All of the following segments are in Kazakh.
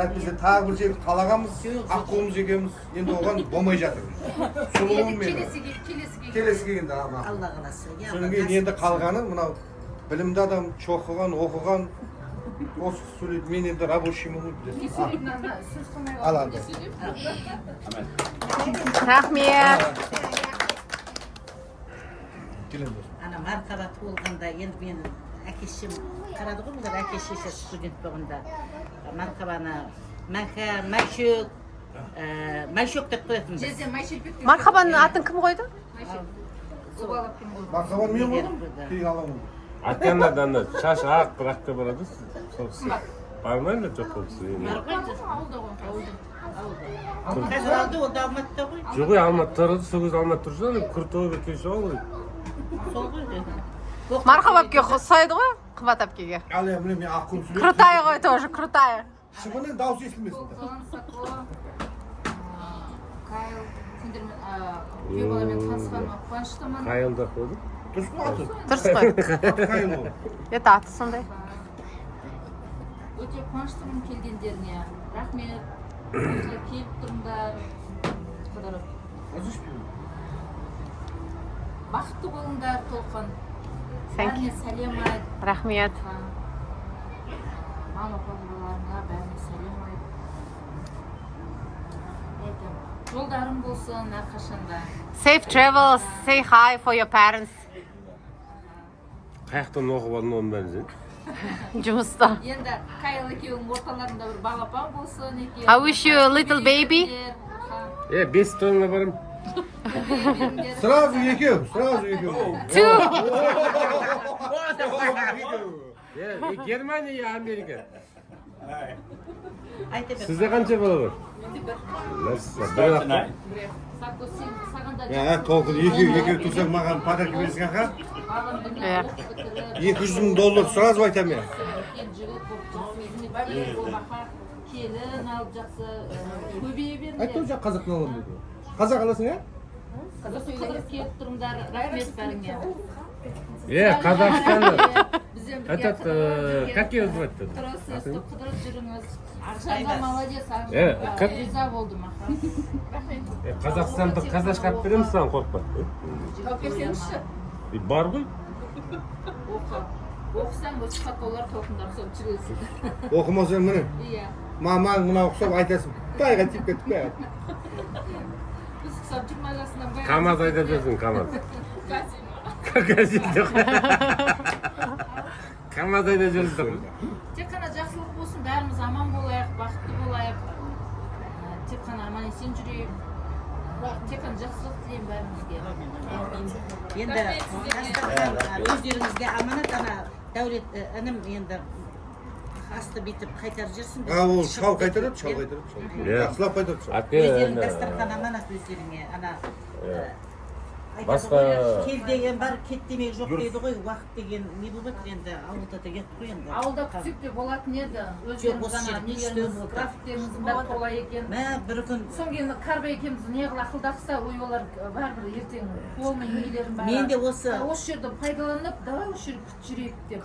әйтпесе тағы бір жер қалағанбыз, аққуымыз екеуміз енді оған болмай жатыр. Сұлуым мені. Келесі келгенде ама. Алла қаласа. Содан кейін енді қалғаны мынау білімді адам, оқыған, осы сөйлейді. Мен енді рабочиймін ғой деп. Алады. Рахмет. Ана мархабат болғанда енді мен әкешім қарады ғой бұлар әке-шеше студент болғанда мархабаны мәлшөк деп қоятын. Мархабаның атын кім қойды? Мархабан мен қойдым, кейін аламын. Атқаннан шаш ақ біраққа барады. Бармайын да жоқ болсы. Қазір алды, ол да Алматыда ғой. Жоқ, Алматыда тұрды, сол кезде Алматыда тұрды, Күртөбе бекеші ғой. Сол ғой. Мархабат әпке ұқсайды ғой, Қымбат әпкеге. Ал я мен аққуым сөйлейді. Крутая ғой тоже, крутая. Шыбының дауысы естілмесін. Кайл, сендермен күйеу баламен танысқаныма қуаныштымын. Қайылда қойды. Дұрыс қой аты? Дұрыс қой. Қайыл ғой. Это аты сондай. Өте қуаныштымын келгендеріне. Рахмет. Осылай келіп тұрыңдар. Қыдырып. Бақытты болыңдар, Толқын. Бәріне сәлем айт. Рахмет. Мама папаларына бәріне сәлем айт. Жолдарың болсын әрқашанда. Safe travels, say hi for your parents. Қаяқтан оқып алдың оның бәрін сен? Жұмыста. Енді Кайл екеуінің орталарында бір балапан болсын. I wish you a little baby. 5 тойыңа барым. Сразу екеу. Two. Германия, Америка. Айта бер. Сізде қанша бала бар? Толқын екеу тұрсаң маған подарка бересің аға. $200,000 сразу айтамын я. Келін алып жақсы көбейе беріңдер. Айтты уже қазақтың аламын деді. Қазақ аласың я? Қыдырып келіп тұрыңдар, рахмет бәріңе. Қазақстанда. Этот, как ее звать? Тұрасыз, қыдырып жүріңіз. Ақшаға молодец, как? риза болдым. Қазақстанда қазақша алып береміз саған, қорықпа. Бар ғой? Оқысаң, осы қатолар толқындар ұқсап жүресің. Оқымасаң міне. Иә. Мамаң мына ұқсап айтасың. Тайға тиіп кетіп қой. Біз ұқсап 20 жасынан бай. КамАЗ айдап жүрсің, КамАЗ. КамАЗ айдап жүрсің. Тек қана жақсылық болсын, бәріміз аман болайық, бақытты болайық. Тек қана аман есен жүрейік. Тек қана жақсылық тілеймін бәрімізге. Енді өздеріңізге аманат ана Дәулет інім енді асты бүйтіп қайтарып жүрсін. Ол шал қайтарады. Жақсылап қайтарады. Өздерің дастархан аманат өздеріңе. Ана кел деген бар, кет демек жоқ дейді ғой. Уақыт деген не болып жатыр енді ауылда деген қой енді. Ауылда күтсек те болатын еді. Өздеріңіз ана нелеріңіз, графиктеріңіздің бәрі тола екен. Бір күн Соң кейін Карбай екеуміз неғыл ақылдақса, олар бәрібір ертең қолмен нелерін бәрі. Мен де осы жерді пайдаланып, давай осы жерді күтіп жүрейік деп.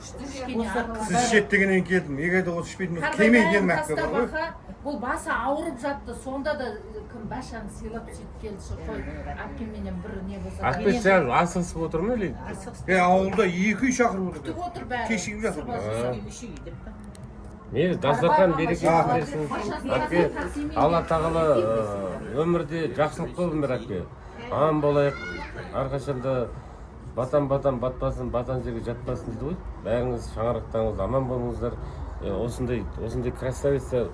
Сіз ішет дегеннен келдім. Егер де осы ішпейтін кемейген мәкке бар ғой. Бұл басы ауырып жатты. Сонда да кім башаны сыйлап сөйтіп келші қой. Әпкемменен бір не болса. Ақпеш сәл асығысып отыр ма или? Ауылда 2 үй шақырып отыр. Күтіп отыр бәрі. Кешігіп жатыр. Мейлі, дастархан берекесін берсін. Әпке, Алла тағала өмірде жақсылық болсын бір әпке. Аман болайық. Әрқашанда батпасын, батан жерге жатпасын дейді ғой. Бәріңіз шаңырақтарыңыз аман болыңыздар. Осындай красавица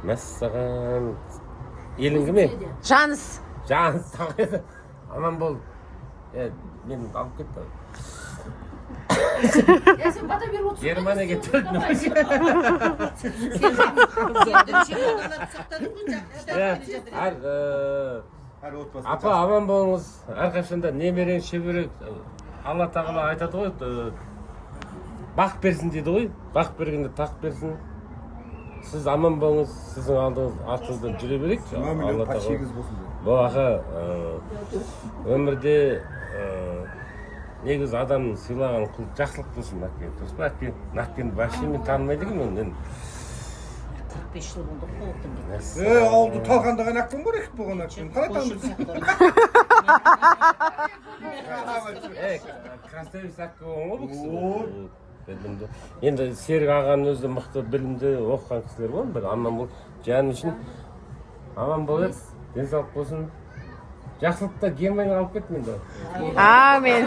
мәссаған елің кім? Жаныс. Жаныс тағайды. Аман бол. Мен алып кетті. Сен бата беріп отырсың. Германияға төлдім. Апа, аман болыңыз. Әрқашанда немерең, шеберең. Алла тағала айтады ғой, бақ берсін дейді ғой. Бақ бергенде тақ берсін. Сіз аман болыңыз, сіздің артыңыздан жүре берейік. Бұл аға, өмірде негізі адамның сыйлаған құл жақсылық болсын, Нақкен. Дұрыс па, Нақкенді вообще мен танымайды екен, мен 4-5 жыл болды қуылдым кетті. Ауылды талқандаған ақпын бар екіп болған ақпын. Қалай танымыз? красавица акка болған ғой бұл кісі. Білімді. Енді Серік ағаның өзі мықты білімді оқыған кісілер ғой. Бір аман бол. Жаным үшін аман болып, денсаулық болсын. Жақсылықта Германияға алып кеттім енді. Amin.